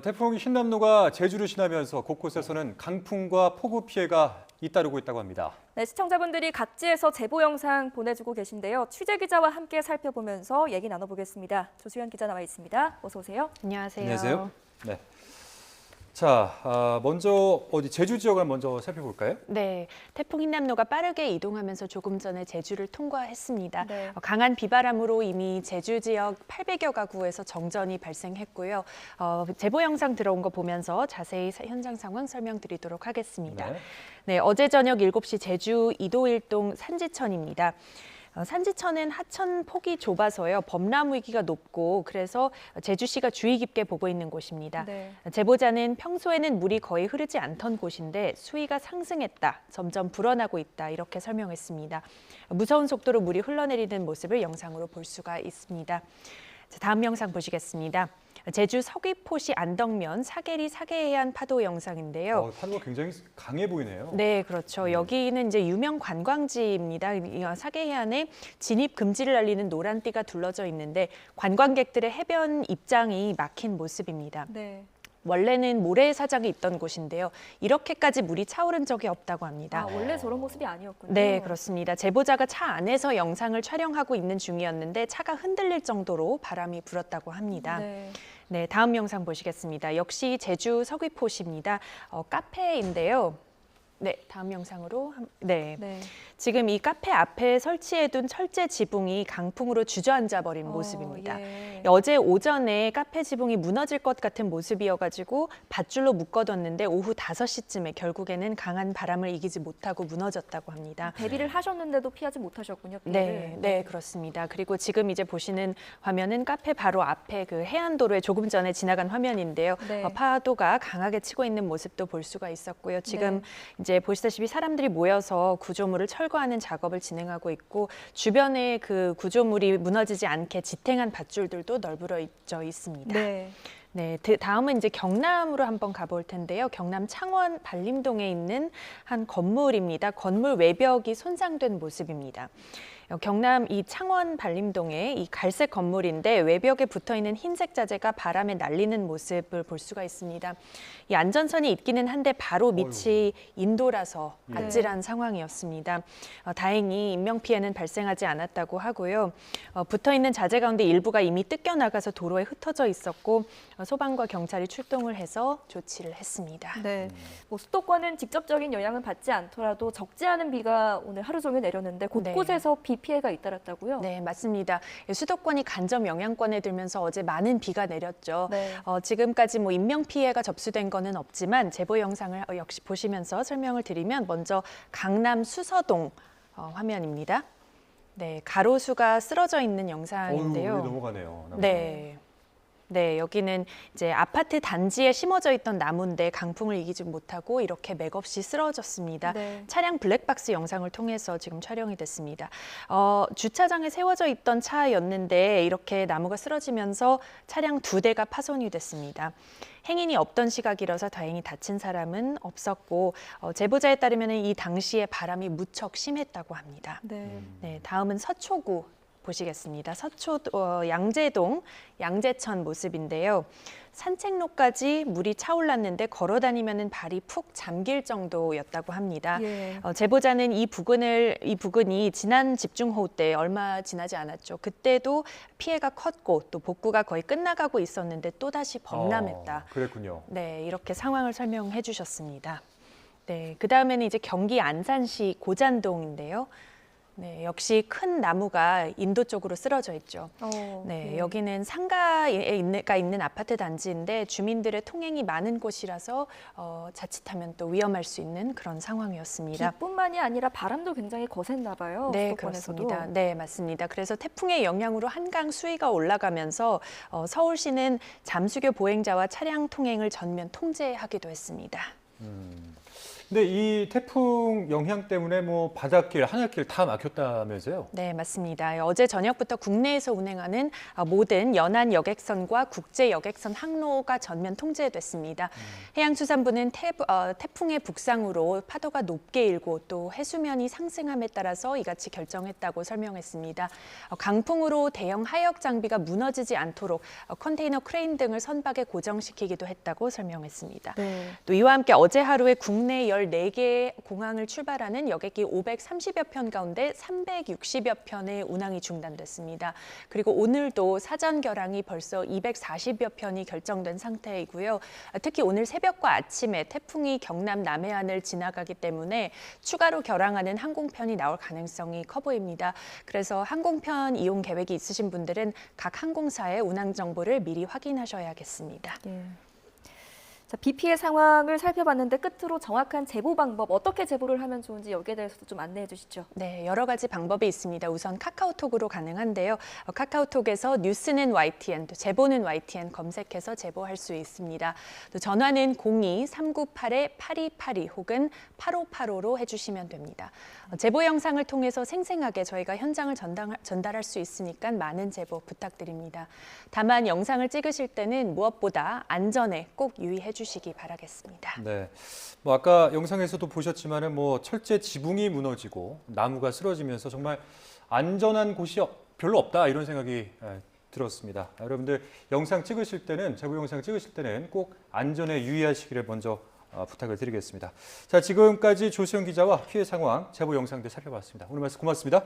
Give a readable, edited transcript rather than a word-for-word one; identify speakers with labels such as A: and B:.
A: 태풍 흰남노가 제주를 지나면서 곳곳에서는 강풍과 폭우 피해가 잇따르고 있다고 합니다.
B: 네, 시청자분들이 각지에서 제보 영상 보내주고 계신데요. 취재 기자와 함께 살펴보면서 얘기 나눠보겠습니다. 조수현 기자 나와 있습니다. 어서 오세요.
C: 안녕하세요.
A: 안녕하세요. 네. 자, 먼저 제주 지역을 먼저 살펴볼까요?
C: 네, 태풍 흰남노가 빠르게 이동하면서 조금 전에 제주를 통과했습니다.
B: 네.
C: 강한 비바람으로 이미 제주 지역 800여 가구에서 정전이 발생했고요. 제보 영상 들어온 거 보면서 자세히 현장 상황 설명드리도록 하겠습니다. 네, 어제 저녁 7시 제주 이도일동 산지천입니다. 산지천은 하천 폭이 좁아서요. 범람 위기가 높고 그래서 제주시가 주의 깊게 보고 있는 곳입니다.
B: 네.
C: 제보자는 평소에는 물이 거의 흐르지 않던 곳인데 수위가 상승했다, 점점 불어나고 있다 이렇게 설명했습니다. 무서운 속도로 물이 흘러내리는 모습을 영상으로 볼 수가 있습니다. 자, 다음 영상 보시겠습니다. 제주 서귀포시 안덕면 사계리 사계해안 파도 영상인데요.
A: 파도가 굉장히 강해 보이네요.
C: 네, 그렇죠. 여기는 이제 유명 관광지입니다. 이 사계해안에 진입 금지를 알리는 노란띠가 둘러져 있는데 관광객들의 해변 입장이 막힌 모습입니다.
B: 네.
C: 원래는 모래사장이 있던 곳인데요. 이렇게까지 물이 차오른 적이 없다고 합니다.
B: 원래 저런 모습이 아니었군요.
C: 네, 그렇습니다. 제보자가 차 안에서 영상을 촬영하고 있는 중이었는데 차가 흔들릴 정도로 바람이 불었다고 합니다. 네, 다음 영상 보시겠습니다. 역시 제주 서귀포시입니다. 카페인데요. 네, 다음 영상으로. 네. 지금 이 카페 앞에 설치해둔 철제 지붕이 강풍으로 주저앉아 버린 모습입니다.
B: 예.
C: 어제 오전에 카페 지붕이 무너질 것 같은 모습이어가지고 밧줄로 묶어뒀는데 오후 5시쯤에 결국에는 강한 바람을 이기지 못하고 무너졌다고 합니다.
B: 대비를 하셨는데도 피하지 못하셨군요. 피해를.
C: 네, 그렇습니다. 그리고 지금 이제 보시는 화면은 카페 바로 앞에 그 해안도로에 조금 전에 지나간 화면인데요.
B: 네.
C: 파도가 강하게 치고 있는 모습도 볼 수가 있었고요. 지금 이제 보시다시피 사람들이 모여서 구조물을 철거하는 작업을 진행하고 있고 주변에 그 구조물이 무너지지 않게 지탱한 밧줄들도 널브러져 있습니다. 네, 다음은 이제 경남으로 한번 가볼 텐데요. 경남 창원 반림동에 있는 한 건물입니다. 건물 외벽이 손상된 모습입니다. 경남 이 창원 반림동의 이 갈색 건물인데 외벽에 붙어있는 흰색 자재가 바람에 날리는 모습을 볼 수가 있습니다. 이 안전선이 있기는 한데 바로 밑이 인도라서 아찔한 상황이었습니다. 다행히 인명피해는 발생하지 않았다고 하고요. 붙어있는 자재 가운데 일부가 이미 뜯겨나가서 도로에 흩어져 있었고 소방과 경찰이 출동을 해서 조치를 했습니다.
B: 네, 수도권은 직접적인 영향은 받지 않더라도 적지 않은 비가 오늘 하루 종일 내렸는데 곳곳에서 비 피해가 잇따랐다고요?
C: 네, 맞습니다. 수도권이 간접 영향권에 들면서 어제 많은 비가 내렸죠. 지금까지 인명 피해가 접수된 거는 없지만 제보 영상을 역시 보시면서 설명을 드리면 먼저 강남 수서동 화면입니다. 네, 가로수가 쓰러져 있는 영상인데요.
A: 넘어가네요.
C: 네, 여기는 이제 아파트 단지에 심어져 있던 나무인데 강풍을 이기지 못하고 이렇게 맥없이 쓰러졌습니다. 차량 블랙박스 영상을 통해서 지금 촬영이 됐습니다. 주차장에 세워져 있던 차였는데 이렇게 나무가 쓰러지면서 차량 2대가 파손이 됐습니다. 행인이 없던 시각이라서 다행히 다친 사람은 없었고 제보자에 따르면 이 당시에 바람이 무척 심했다고 합니다. 네, 다음은 서초구. 보시겠습니다. 양재동, 양재천 모습인데요. 산책로까지 물이 차올랐는데 걸어 다니면은 발이 푹 잠길 정도였다고 합니다. 제보자는 이 부근이 지난 집중호우 때 얼마 지나지 않았죠. 그때도 피해가 컸고 또 복구가 거의 끝나가고 있었는데 또다시 범람했다.
A: 그랬군요.
C: 네, 이렇게 상황을 설명해 주셨습니다. 네, 그다음에는 이제 경기 안산시 고잔동인데요. 네, 역시 큰 나무가 인도 쪽으로 쓰러져 있죠. 여기는 상가가 있는 아파트 단지인데 주민들의 통행이 많은 곳이라서 자칫하면 또 위험할 수 있는 그런 상황이었습니다.
B: 비뿐만이 아니라 바람도 굉장히 거셌나 봐요.
C: 네,
B: 수도권에서도.
C: 그렇습니다. 네, 맞습니다. 그래서 태풍의 영향으로 한강 수위가 올라가면서 서울시는 잠수교 보행자와 차량 통행을 전면 통제하기도 했습니다.
A: 근데 이 태풍 영향 때문에 뭐 바닷길, 하늘길 다 막혔다면서요?
C: 네, 맞습니다. 어제 저녁부터 국내에서 운행하는 모든 연안 여객선과 국제 여객선 항로가 전면 통제됐습니다. 해양수산부는 태풍의 북상으로 파도가 높게 일고 또 해수면이 상승함에 따라서 이같이 결정했다고 설명했습니다. 강풍으로 대형 하역 장비가 무너지지 않도록 컨테이너 크레인 등을 선박에 고정시키기도 했다고 설명했습니다.
B: 네.
C: 또 이와 함께 어제 하루에 국내 14개 공항을 출발하는 여객기 530여 편 가운데 360여 편의 운항이 중단됐습니다. 그리고 오늘도 사전 결항이 벌써 240여 편이 결정된 상태이고요. 특히 오늘 새벽과 아침에 태풍이 경남 남해안을 지나가기 때문에 추가로 결항하는 항공편이 나올 가능성이 커 보입니다. 그래서 항공편 이용 계획이 있으신 분들은 각 항공사의 운항 정보를 미리 확인하셔야겠습니다.
B: 예. 자, 비 피해 상황을 살펴봤는데 끝으로 정확한 제보 방법, 어떻게 제보를 하면 좋은지 여기에 대해서도 좀 안내해 주시죠.
C: 네, 여러 가지 방법이 있습니다. 우선 카카오톡으로 가능한데요. 카카오톡에서 뉴스는 YTN, 또 제보는 YTN 검색해서 제보할 수 있습니다. 또 전화는 02-398-8282 혹은 8585로 해주시면 됩니다. 제보 영상을 통해서 생생하게 저희가 현장을 전달할 수 있으니까 많은 제보 부탁드립니다. 다만 영상을 찍으실 때는 무엇보다 안전에 꼭 유의해 주시기 바라겠습니다.
A: 네. 뭐 아까 영상에서도 보셨지만은 뭐 철제 지붕이 무너지고 나무가 쓰러지면서 정말 안전한 곳이 별로 없다 이런 생각이 들었습니다. 여러분들 영상 찍으실 때는 제보 영상 찍으실 때는 꼭 안전에 유의하시기를 먼저 부탁을 드리겠습니다. 자, 지금까지 조수영 기자와 피해 상황, 제보 영상들 살펴봤습니다. 오늘 말씀 고맙습니다.